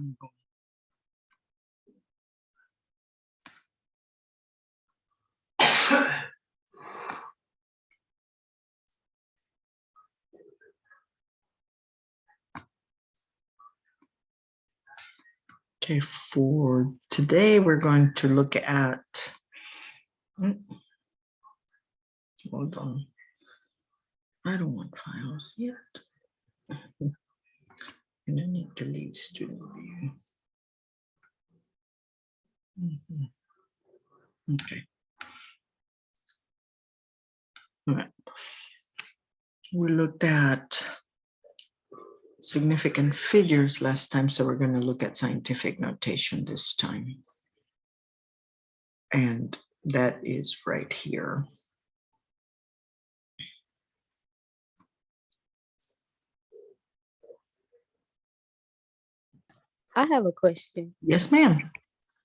I'm going. Okay, for today, we're going to look at, hold on, I don't want files yet. And I need to leave student view. Okay. All right. We looked at significant figures last time, so we're going to look at scientific notation this time. And that is right here. I have a question. Yes, ma'am.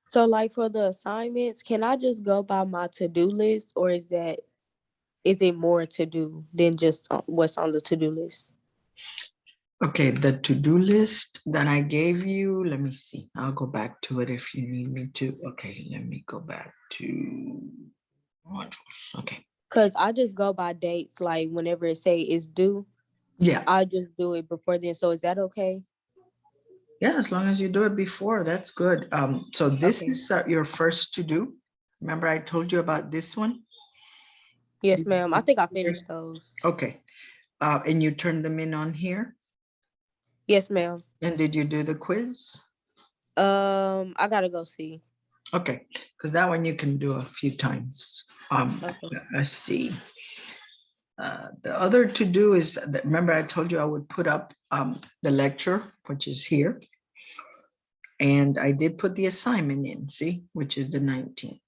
So like for the assignments, can I just go by my to-do list, or is it more to do than just what's on the to-do list? Okay, the to-do list that I gave you, let me see. I'll go back to it if you need me to. Okay, let me go back to modules. Okay. Because I just go by dates, like whenever it say it's due, Yeah. I just do it before then. So is that okay? Yeah, as long as you do it before, that's good. So this Okay. is your first to do. Remember I told you about this one? Yes, ma'am. I think I finished those. Okay. And you turned them in on here? Yes, ma'am. And did you do the quiz? I gotta go see. Okay, because that one you can do a few times. Okay. Let's see. The other to do is that, remember I told you I would put up the lecture, which is here. And I did put the assignment in, see, which is the 19th.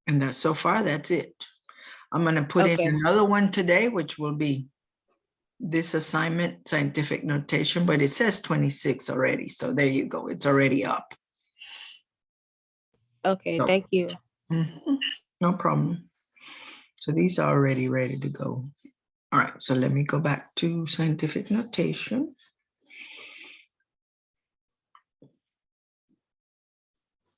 And that's so far, that's it. I'm going to put in another one today, which will be this assignment, scientific notation, but it says 26 already. So there you go. It's already up. Okay, So, thank you. No problem. So these are already ready to go. All right, so let me go back to scientific notation.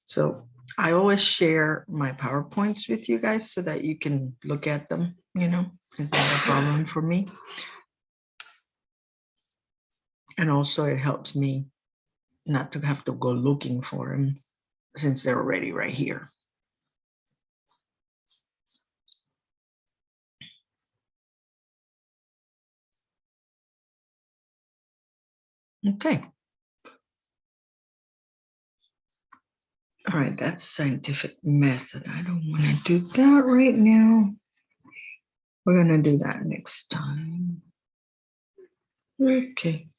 So I always share my PowerPoints with you guys so that you can look at them, you know, it's not a problem for me. And also it helps me not to have to go looking for them since they're already right here. Okay. All right, that's scientific method. I don't want to do that right now. We're going to do that next time. Okay.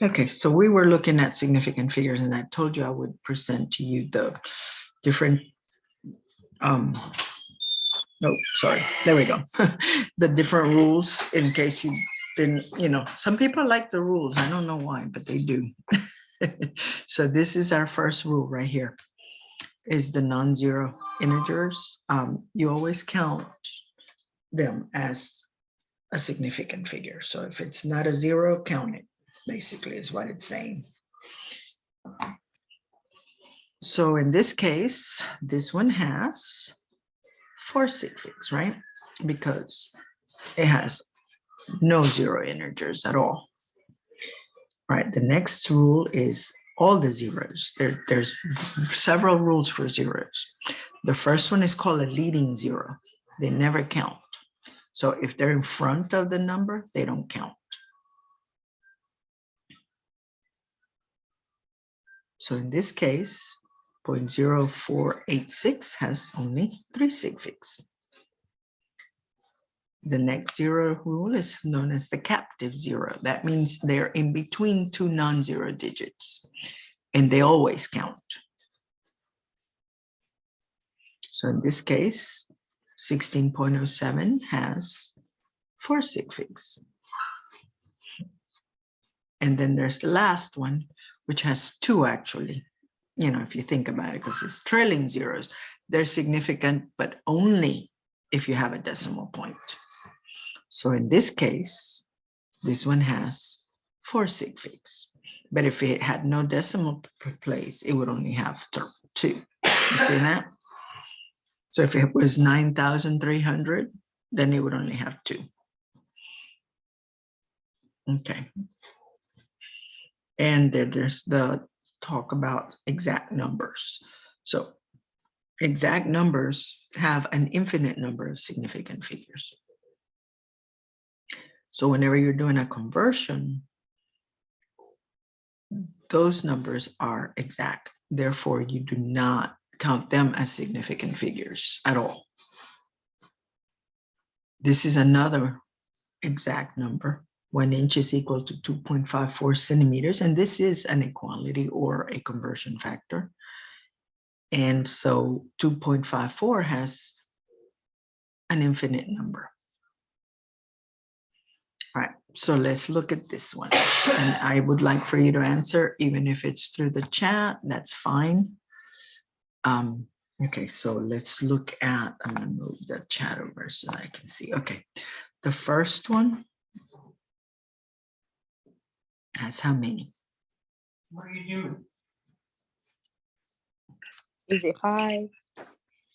Okay, so we were looking at significant figures, and I told you I would present to you the different, oh, sorry, there we go. The different rules in case you didn't, you know, some people like the rules. I don't know why, but they do. So this is our first rule right here, is the non-zero integers. You always count them as a significant figure. So if it's not a zero, count it, basically is what it's saying. So in this case, this one has 4 sig figs, right? Because it has no zero integers at all. Right, the next rule is all the zeros. There's several rules for zeros. The first one is called a leading zero. They never count. So if they're in front of the number, they don't count. So in this case, 0.0486 has only 3 sig figs. The next zero rule is known as the captive zero. That means they're in between two non-zero digits, and they always count. So in this case, 16.07 has 4 sig figs. And then there's the last one, which has 2 actually. You know, if you think about it, because it's trailing zeros, they're significant, but only if you have a decimal point. So in this case, this one has 4 sig figs. But if it had no decimal place, it would only have 2. You see that? So if it was 9,300, then it would only have 2. Okay. And then there's the talk about exact numbers. So exact numbers have an infinite number of significant figures. So whenever you're doing a conversion, those numbers are exact. Therefore, you do not count them as significant figures at all. This is another exact number. 1 inch is equal to 2.54 centimeters, and this is an equality or a conversion factor. And so 2.54 has an infinite number. All right, so let's look at this one. And I would like for you to answer, even if it's through the chat, that's fine. Okay, so let's look at, I'm gonna move the chat over so I can see. Okay, the first one has how many? What are you doing? Is it 5?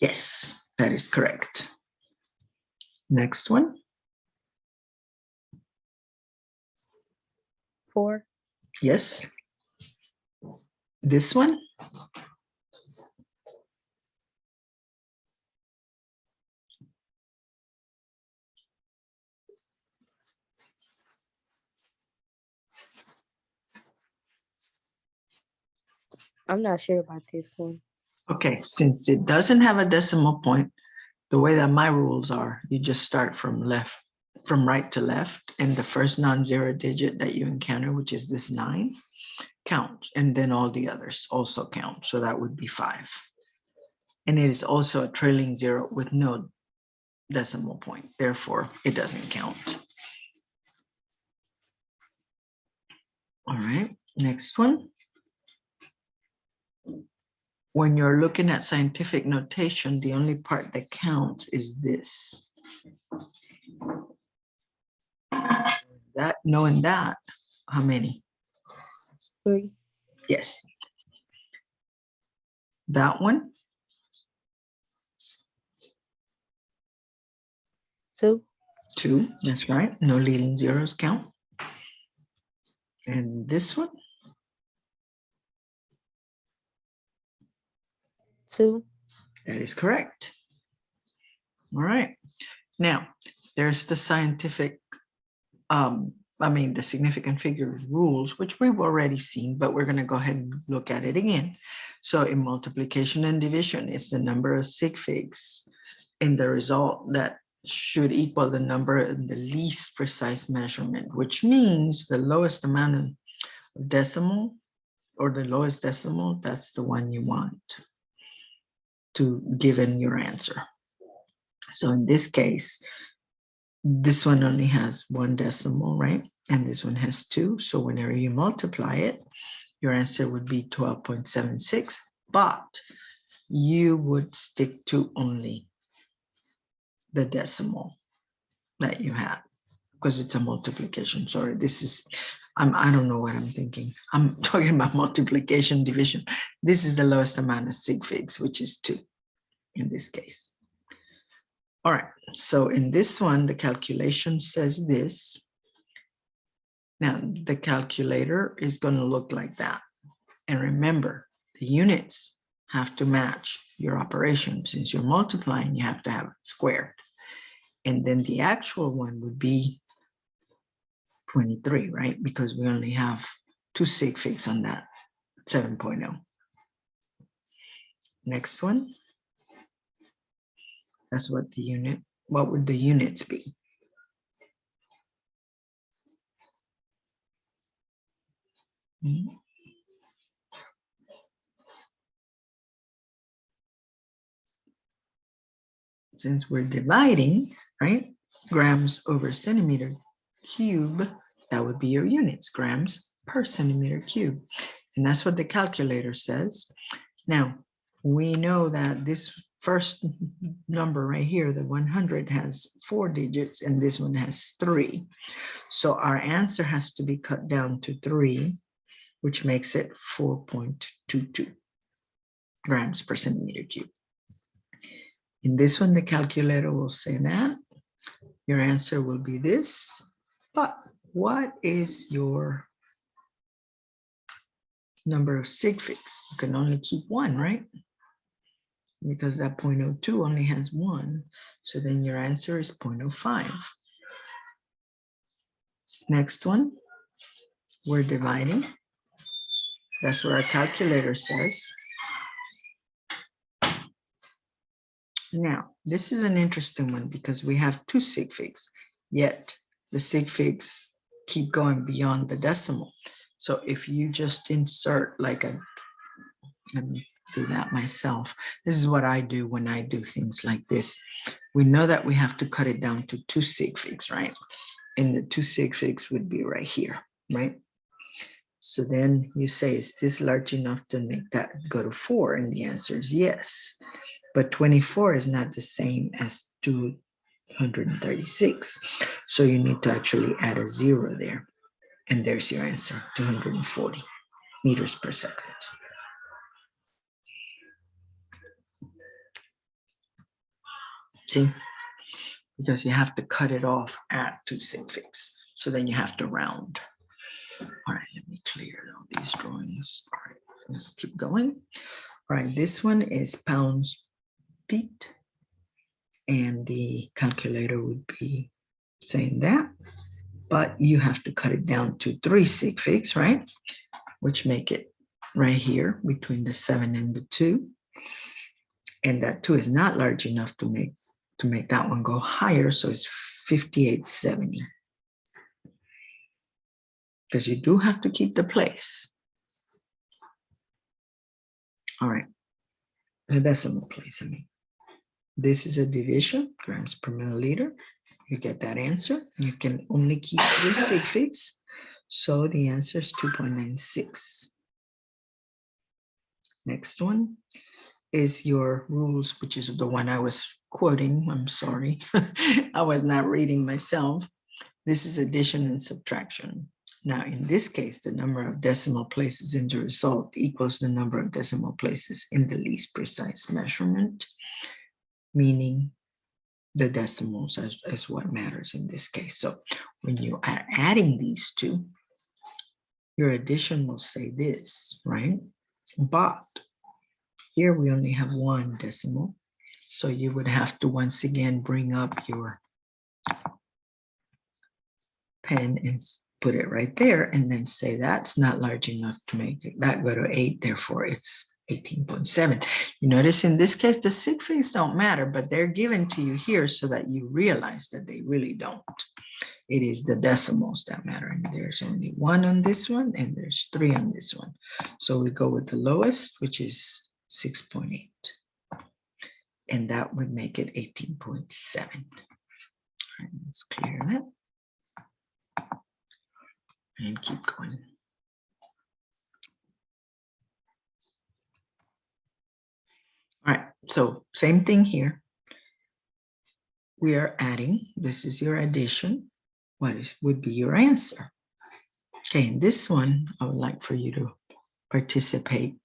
Yes, that is correct. Next one. 4? Yes. This one. I'm not sure about this one. Okay, since it doesn't have a decimal point, the way that my rules are, you just start from right to left, and the first non-zero digit that you encounter, which is this 9, counts, and then all the others also count. So that would be 5. And it is also a trailing 0 with no decimal point. Therefore, it doesn't count. All right, next one. When you're looking at scientific notation, the only part that counts is this. That, knowing that, how many? 3? Yes. That one? 2? 2, that's right. No leading zeros count. And this one? 2? That is correct. All right. Now, there's the scientific, the significant figure rules, which we've already seen, but we're going to go ahead and look at it again. So in multiplication and division, it's the number of sig figs in the result that should equal the number in the least precise measurement, which means the lowest amount of decimal or the lowest decimal, that's the one you want to give in your answer. So in this case, this one only has 1 decimal, right? And this one has 2. So whenever you multiply it, your answer would be 12.76, but you would stick to only the decimal that you had because it's a multiplication. Sorry, this is, I don't know what I'm thinking. I'm talking about multiplication division. This is the lowest amount of sig figs, which is 2 in this case. All right, so in this one, the calculation says this. Now, the calculator is going to look like that. And remember, the units have to match your operation. Since you're multiplying, you have to have it squared. And then the actual one would be 23, right? Because we only have 2 sig figs on that 7.0. Next one. That's what what would the units be? Since we're dividing, right? Grams over centimeter cube, that would be your units, grams per centimeter cube. And that's what the calculator says. Now, we know that this first number right here, the 100 has 4 digits and this one has 3. So our answer has to be cut down to 3, which makes it 4.22 grams per centimeter cube. In this one, the calculator will say that your answer will be this, but what is your number of sig figs? You can only keep one, right? Because that 0.02 only has 1. So then your answer is 0.05. Next one, we're dividing. That's what our calculator says. Now, this is an interesting one because we have 2 sig figs, yet the sig figs keep going beyond the decimal. So if you just insert like a, let me do that myself. This is what I do when I do things like this. We know that we have to cut it down to 2 sig figs, right? And the 2 sig figs would be right here, right? So then you say, is this large enough to make that go to 4? And the answer is yes. But 24 is not the same as 236. So you need to actually add a 0 there. And there's your answer, 240 meters per second. See? Because you have to cut it off at 2 sig figs. So then you have to round. All right, let me clear all these drawings. All right, let's keep going. All right, this one is pounds feet. And the calculator would be saying that. But you have to cut it down to 3 sig figs, right? Which make it right here between the 7 and the 2. And that 2 is not large enough to make that one go higher. So it's 5870. Because you do have to keep the place. All right. The decimal place, I mean. This is a division, grams per milliliter. You get that answer. You can only keep 3 sig figs. So the answer is 2.96. Next one is your rules, which is the one I was quoting. I'm sorry. I was not reading myself. This is addition and subtraction. Now, in this case, the number of decimal places in the result equals the number of decimal places in the least precise measurement, meaning the decimals is what matters in this case. So when you are adding these two, your addition will say this, right? But here we only have 1 decimal. So you would have to once again bring up your pen and put it right there and then say that's not large enough to make that go to 8, therefore it's 18.7. You notice in this case, the sig figs don't matter, but they're given to you here so that you realize that they really don't. It is the decimals that matter. And there's only 1 on this one and there's 3 on this one. So we go with the lowest, which is 6.8. And that would make it 18.7. Right, let's clear that. And keep going. All right, so same thing here. We are adding, this is your addition. What would be your answer? Okay, in this one, I would like for you to participate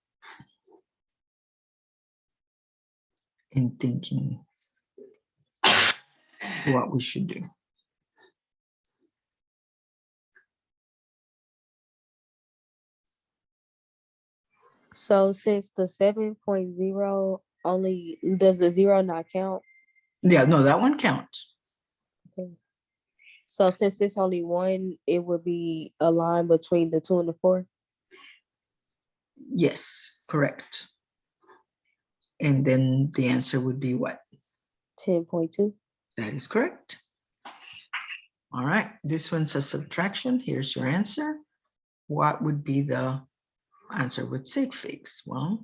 in thinking what we should do. So since the 7.0 only, does the 0 not count? Yeah, no, that one counts. Okay. So since it's only 1, it would be a line between the 2 and the 4? Yes, correct. And then the answer would be what? 10.2. That is correct. All right, this one's a subtraction. Here's your answer. What would be the answer with sig figs? Well,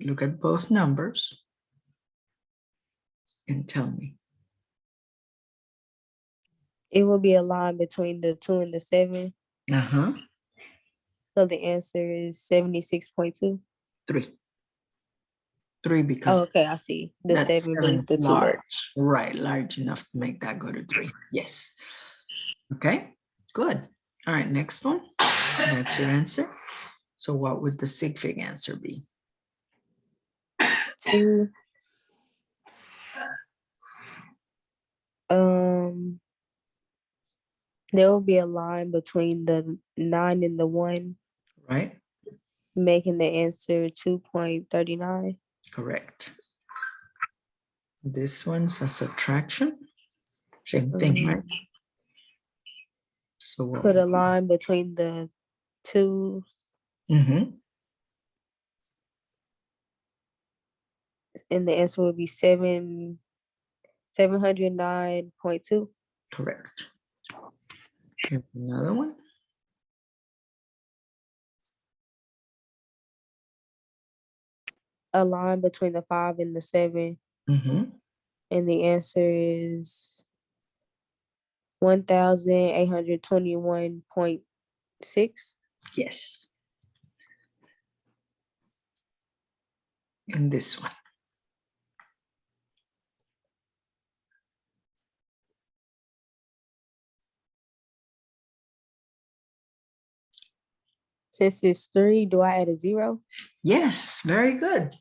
look at both numbers and tell me. It will be a line between the 2 and the 7. Uh-huh. So the answer is 76.2. 3. 3 Oh, because okay, I see. The that 7 7 means is the 2 large, word. right? Large enough to make that go to 3. Yes. Okay, good. All right, next one. That's your answer. So what would the sig fig answer be? 2. There will be a line between the 9 and the 1, Right? making the answer 2.39. Correct. This one's a subtraction. Same thing, right? So what Put a line between the 2, and the answer would be 709.2. correct. Here's another one. A line between the 5 and the 7, and the answer is 1,821.6. Yes. And this one. Since it's 3, do I add a 0? Yes, very good.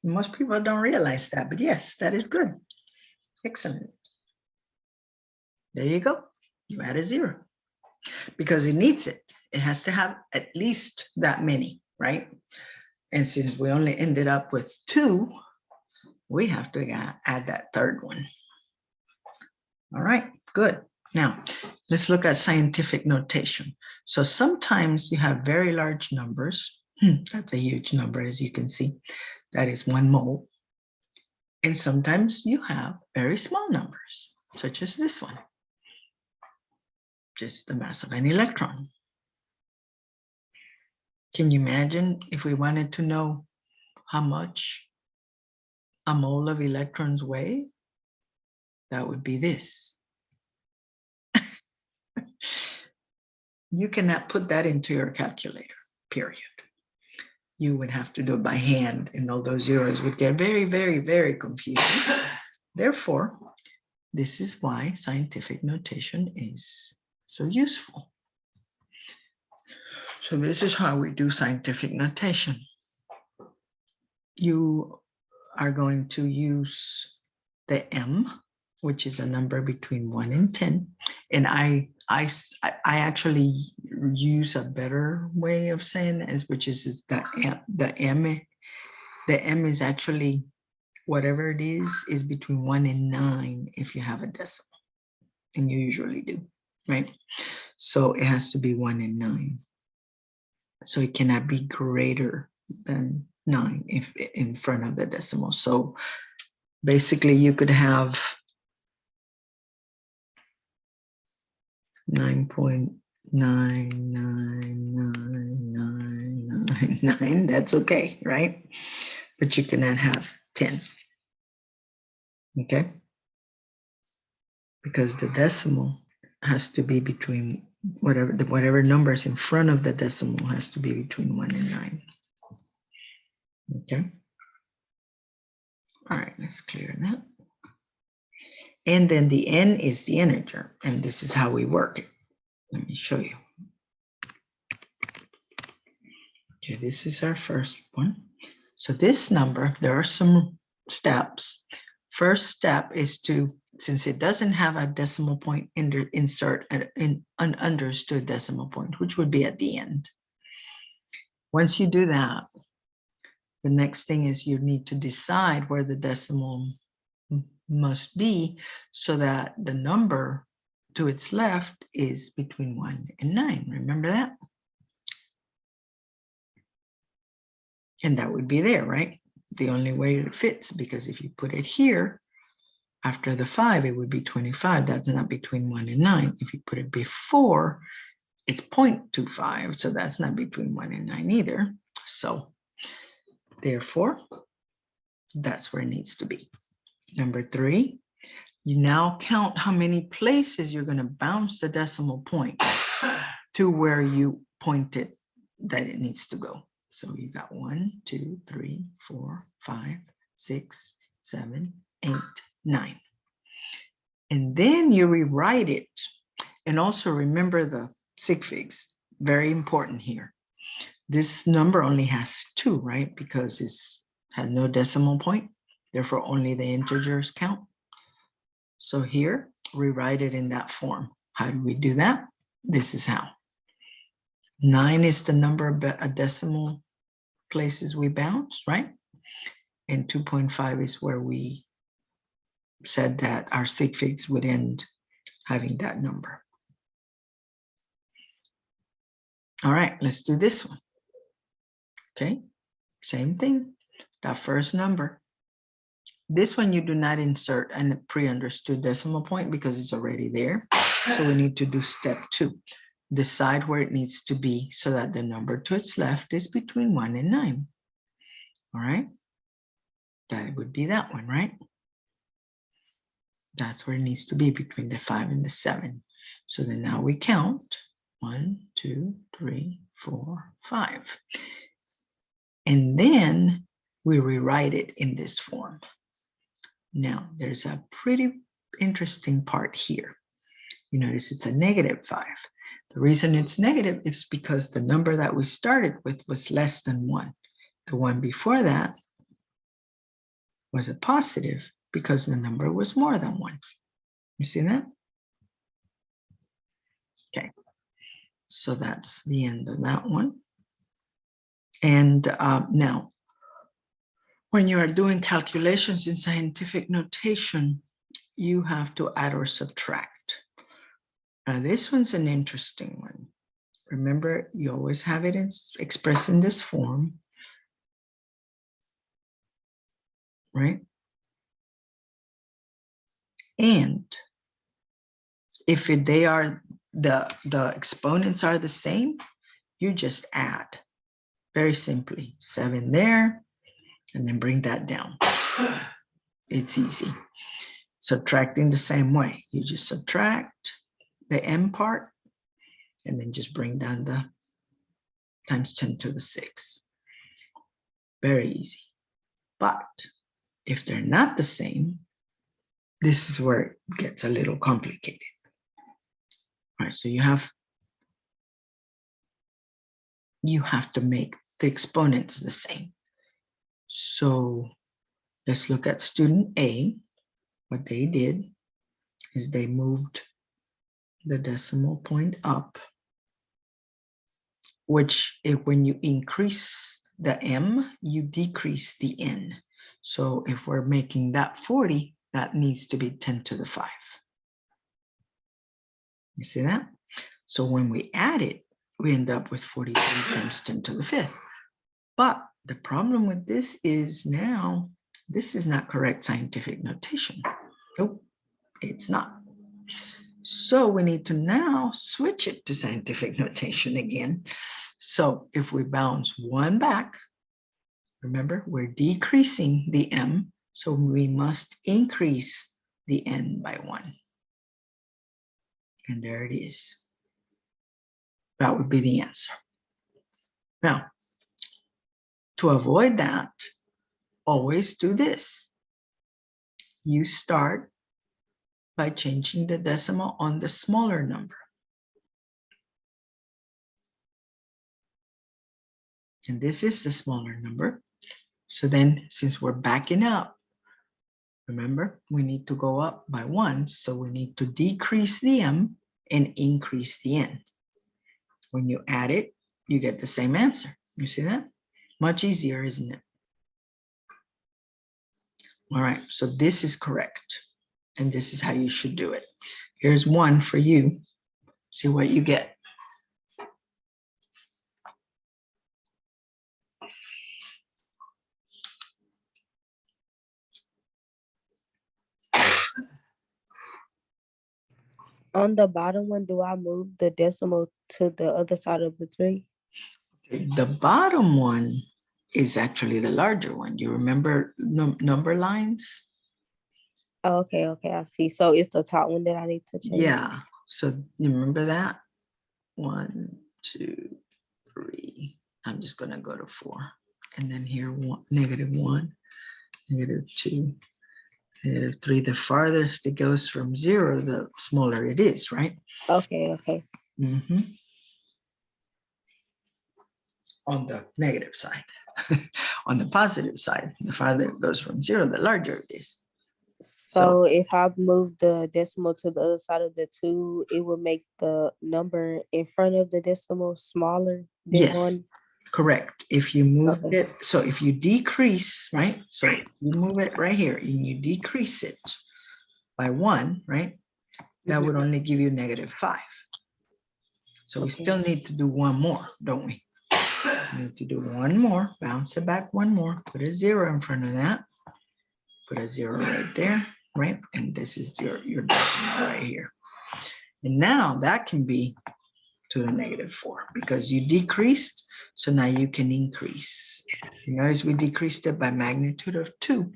Most people don't realize that, but yes, that is good. Excellent. There you go. You add a 0 because it needs it. It has to have at least that many, right? And since we only ended up with 2, we have to add that third one. All right, good. Now, let's look at scientific notation. So sometimes you have very large numbers. That's a huge number, as you can see. That is 1 mole. And sometimes you have very small numbers, such as this one, just the mass of an electron. Can you imagine if we wanted to know how much a mole of electrons weigh? That would be this. You cannot put that into your calculator, period. You would have to do it by hand, and all those zeros would get very, very, very confusing. Therefore, this is why scientific notation is so useful. So this is how we do scientific notation. You are going to use the M, which is a number between 1 and 10. And I actually use a better way of saying it, which is the M. The M is actually whatever it is between 1 and 9 if you have a decimal, and you usually do, right? So it has to be 1 and 9. So it cannot be greater than 9 if in front of the decimal. So basically you could have 9.9999999. That's okay, right? But you cannot have 10. Okay? Because the decimal has to be between whatever numbers in front of the decimal has to be between 1 and 9. Okay? All right, let's clear that. And then the N is the integer, and this is how we work it. Let me show you. Okay, this is our first one. So this number, there are some steps. First step is to, since it doesn't have a decimal point, insert an understood decimal point, which would be at the end. Once you do that, the next thing is you need to decide where the decimal must be so that the number to its left is between 1 and 9. Remember that? And that would be there, right? The only way it fits, because if you put it here, after the 5, it would be 25. That's not between 1 and 9. If you put it before, it's 0.25. So that's not between 1 and 9 either. So therefore, that's where it needs to be. Number 3, you now count how many places you're going to bounce the decimal point to where you pointed that it needs to go. So you got 1, 2, 3, 4, 5, 6, 7, 8, 9. And then you rewrite it. And also remember the sig figs, very important here. This number only has 2, right? Because it's had no decimal point. Therefore, only the integers count. So here, rewrite it in that form. How do we do that? This is how. 9 is the number of decimal places we bounce, right? And 2.5 is where we said that our sig figs would end having that number. All right, let's do this one. Okay, same thing. That first number. This one you do not insert a pre-understood decimal point because it's already there. So we need to do step 2. Decide where it needs to be so that the number to its left is between 1 and 9. All right, that would be that one, right? That's where it needs to be, between the 5 and the 7. So then now we count 1, 2, 3, 4, 5. And then we rewrite it in this form. Now there's a pretty interesting part here. You notice it's a -5. The reason it's negative is because the number that we started with was less than 1. The one before that was a positive because the number was more than 1. You see that? Okay, so that's the end of that one. And now, when you are doing calculations in scientific notation, you have to add or subtract. Now, this one's an interesting one. Remember, you always have it expressed in this form, right? And if they are, the exponents are the same, you just add, very simply, 7 there, and then bring that down. It's easy. Subtracting the same way. You just subtract the m part, and then just bring down the times 10 to the 6. Very easy. But if they're not the same, this is where it gets a little complicated. All right, so you have to make the exponents the same. So let's look at student A. What they did is they moved the decimal point up, which when you increase the m, you decrease the n. So if we're making that 40, that needs to be 10 to the 5. You see that? So when we add it, we end up with 43 times 10 to the 5th. But the problem with this is now, this is not correct scientific notation. Nope, it's not. So we need to now switch it to scientific notation again. So if we bounce 1 back, remember, we're decreasing the m, so we must increase the n by 1. And there it is. That would be the answer. Now, to avoid that, always do this. You start by changing the decimal on the smaller number. And this is the smaller number. So then, since we're backing up, remember, we need to go up by 1. So we need to decrease the m and increase the n. When you add it, you get the same answer. You see that? Much easier, isn't it? All right, so this is correct. And this is how you should do it. Here's one for you. See what you get. On the bottom one, do I move the decimal to the other side of the 3? The bottom one is actually the larger one. You remember number lines? Oh, okay, I see. So it's the top one that I need to change. Yeah. So you remember that? 1, 2, 3. I'm just going to go to 4. And then here, -1. -2, -3. The farthest it goes from 0, the smaller it is, right? Okay, okay. On the negative side. On the positive side, the farther it goes from 0, the larger it is. So if I move the decimal to the other side of the 2, it would make the number in front of the decimal smaller than Yes, 1? correct. If you move Okay. it, so if you decrease, right? So you move it right here and you decrease it by 1, right? That would only give you -5. So we still need to do one more, don't we? We need to do one more, bounce it back one more, put a 0 in front of that, put a 0 right there, right? And this is your decimal right here. And now that can be to the -4 because you decreased, so now you can increase. You notice we decreased it by magnitude of 2,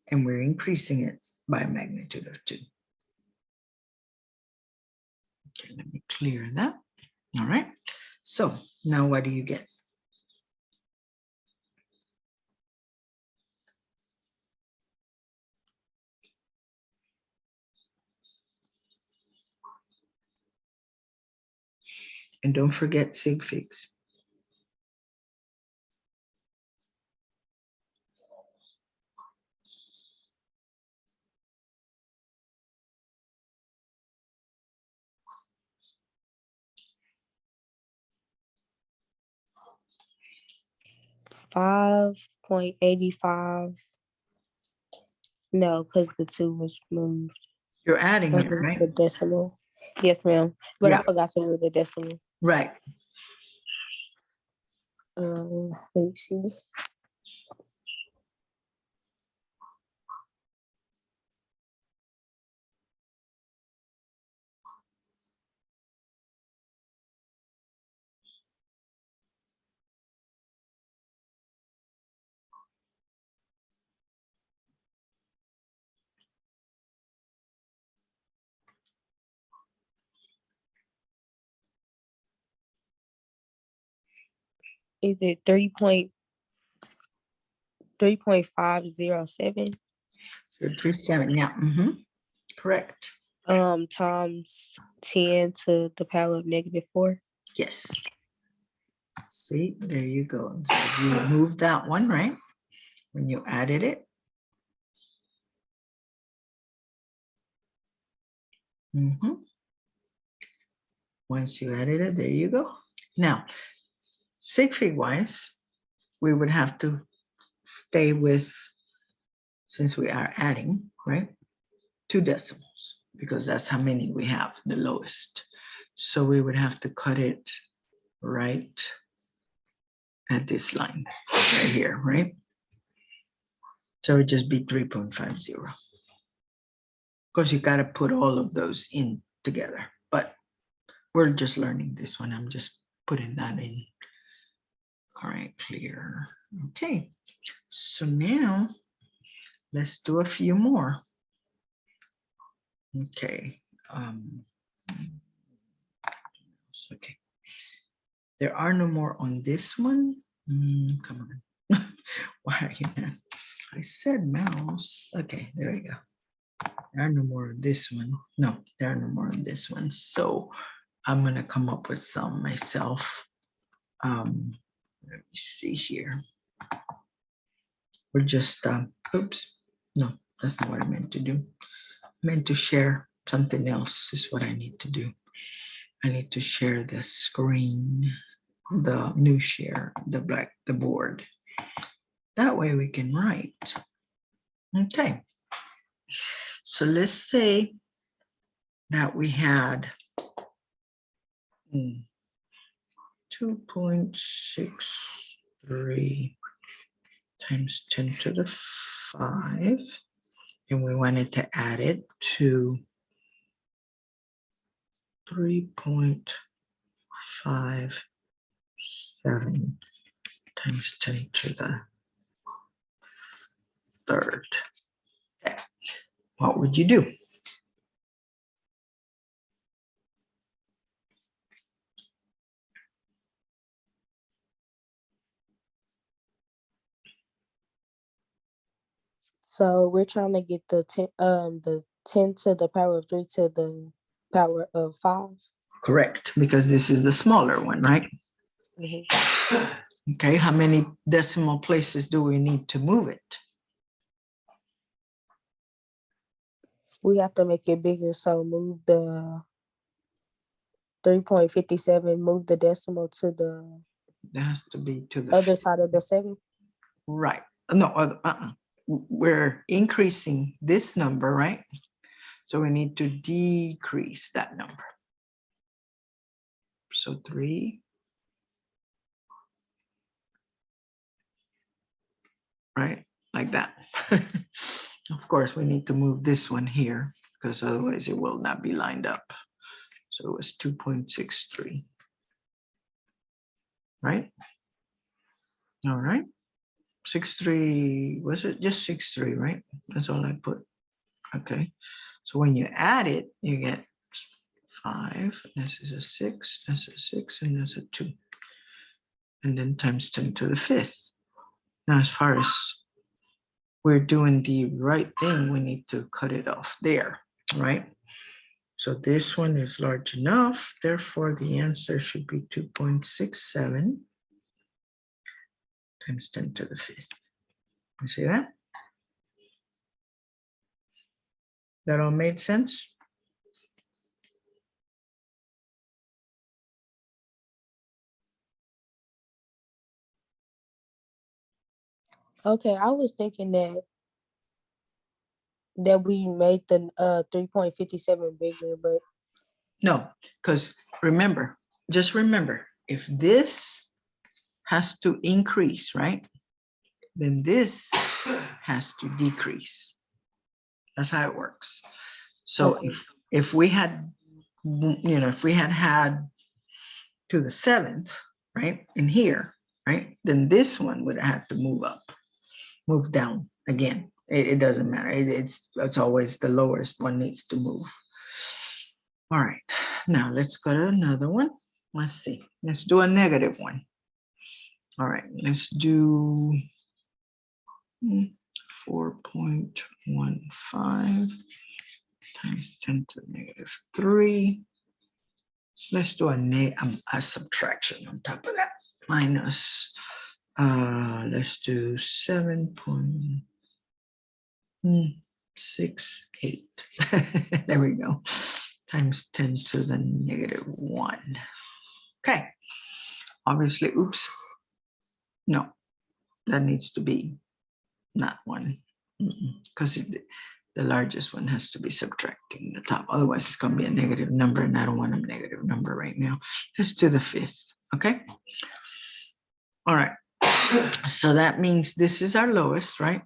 and we're increasing it by a magnitude of 2. Okay, let me clear that. All right, so now what do you get? And don't forget sig figs. $5.85. No, because the 2 was moved. You're adding it, right? The decimal. Yes, ma'am. But I forgot to move the decimal. Right. Let me see. Is it 3.507? 37, yeah. Correct. Times 10 to the power of -4. Yes. See, there you go. So you moved that one, right? When you added it. Once you added it, there you go. Now, sig fig wise, we would have to stay with, since we are adding, right? 2 decimals, because that's how many we have, the lowest. So we would have to cut it right at this line right here, right? So it would just be 3.50. Of course, you got to put all of those in together, but we're just learning this one. I'm just putting that in. All right, clear. Okay, so now let's do a few more. Okay. Okay. There are no more on this one. Come on. Why are you not? I said mouse. Okay, there we go. There are no more on this one. No, there are no more on this one. So I'm gonna come up with some myself. Let me see here. We're just, oops, no, that's not what I meant to do. I meant to share something else is what I need to do. I need to share the screen, the new share, the board. That way we can write. Okay. So let's say that we had 2.63 times 10 to the 5, and we wanted to add it to 3.57 times 10 to the 3rd. Okay. What would you do? So we're trying to get the 10 to the power of 3 to the power of 5. Correct, because this is the smaller one, right? Mhm. Okay, how many decimal places do we need to move it? We have to make it bigger, so move the 3.57, move the decimal to the That has to be to the other fifth. side of the 7. Right. No, we're increasing this number, right? So we need to decrease that number. So 3, right? Like that. Of course, we need to move this one here because otherwise it will not be lined up. So it was 2.63, right? All right. 63, was it just 63, right? That's all I put. Okay. So when you add it, you get 5. This is a 6, that's a 6, and that's a 2. And then times 10 to the 5th. Now, as far as we're doing the right thing, we need to cut it off there, right? So this one is large enough. Therefore, the answer should be 2.67 times 10 to the 5th. You see that? That all made sense? Okay, I was thinking that we made the 3.57 bigger, but No, because remember, just remember, if this has to increase, right? Then this has to decrease. That's how it works. So okay. if we had, if we had to the 7th, right, in here, right, then this one would have had to move up, move down again. It doesn't matter. It's always the lowest one needs to move. All right, now let's go to another one. Let's see. Let's do a negative one. All right, let's do 4.15 times 10 to the negative 3. Let's do a subtraction on top of that. Minus, let's do 7.68. There we go. Times 10 to the negative 1. Okay. Obviously, oops. No, that needs to be not 1. Because the largest one has to be subtracting the top. Otherwise, it's going to be a negative number, and I don't want a negative number right now. Let's do the 5th, okay? All right. So that means this is our lowest, right?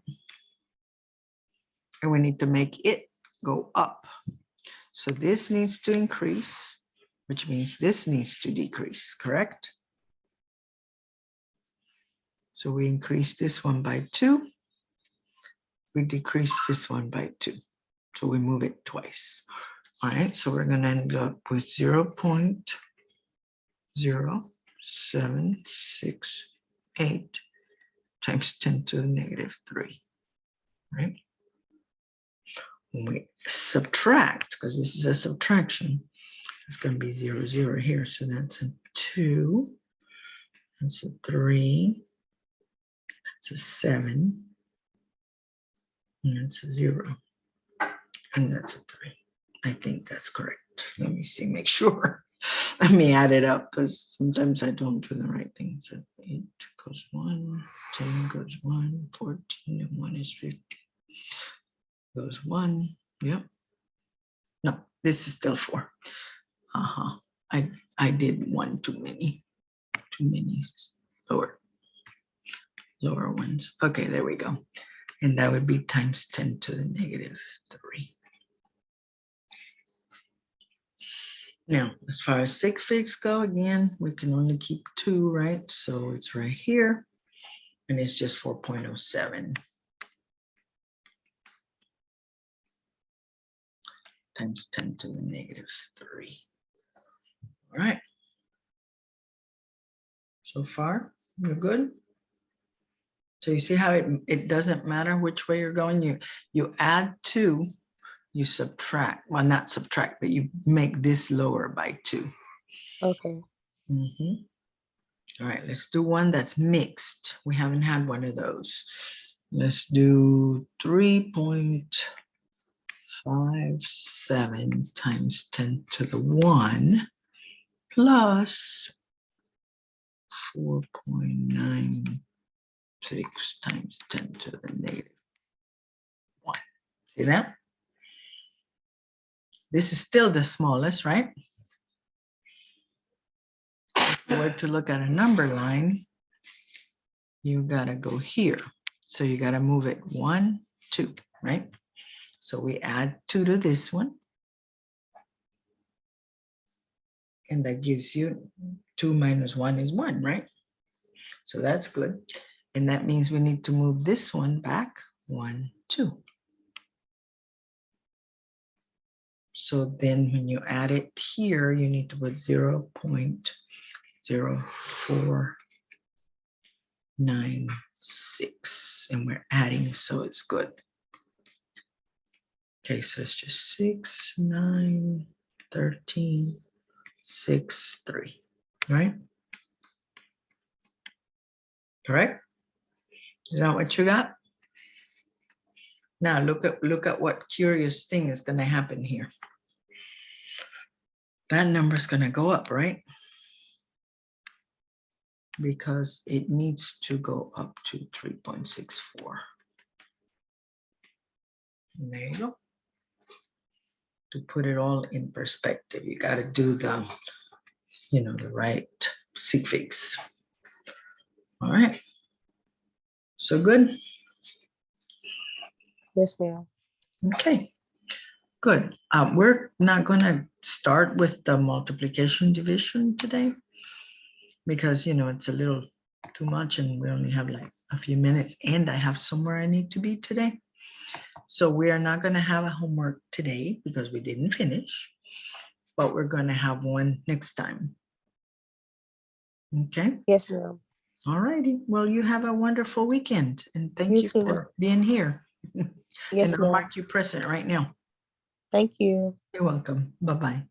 And we need to make it go up. So this needs to increase, which means this needs to decrease, correct? So we increase this one by 2. We decrease this one by 2. So we move it twice. All right, so we're going to end up with 0.0768 times 10 to the negative 3, right? When we subtract, because this is a subtraction, it's going to be 0, 0 here. So that's a 2, that's a 3, that's a 7, and that's a 0, and that's a 3. I think that's correct. Let me see, make sure. Let me add it up because sometimes I don't do the right thing. So 8 goes 1, 10 goes 1, 14 and 1 is 50. Goes 1, yep. No, this is still 4. Uh-huh. I did 1 too many lower ones. Okay, there we go. And that would be times 10 to the negative 3. Now, as far as sig figs go, again, we can only keep 2, right? So it's right here, and it's just 4.07 times 10 to the negative 3. All right. So far, we're good. So you see how it doesn't matter which way you're going. You add 2, you subtract. Well, not subtract, but you make this lower by 2. Okay. Mhm. All right, let's do one that's mixed. We haven't had one of those. Let's do 3.57 times 10 to the 1 plus 4.96 times 10 to the negative 1. See that? This is still the smallest, right? If you were to look at a number line, you gotta go here. So you gotta move it 1, 2, right? So we add 2 to this one. And that gives you 2 minus 1 is 1, right? So that's good. And that means we need to move this one back 1, 2. So then when you add it here, you need to put 0.0496, and we're adding, so it's good. Okay, so it's just 6, 9, 13, 6, 3, right? Correct? Is that what you got? Now look at what curious thing is going to happen here. That number is going to go up, right? Because it needs to go up to 3.64. And there you go. To put it all in perspective, you got to do the, the right suffix. All right. So good. Yes, ma'am. Okay. Good. We're not going to start with the multiplication division today because, it's a little too much and we only have like a few minutes and I have somewhere I need to be today. So we are not going to have a homework today because we didn't finish, but we're going to have one next time. Okay. Yes, ma'am. All righty. Well, you have a wonderful weekend and thank You you too. for being here. Yes, And I'll ma'am. mark you present right now. Thank you. You're welcome. Bye-bye.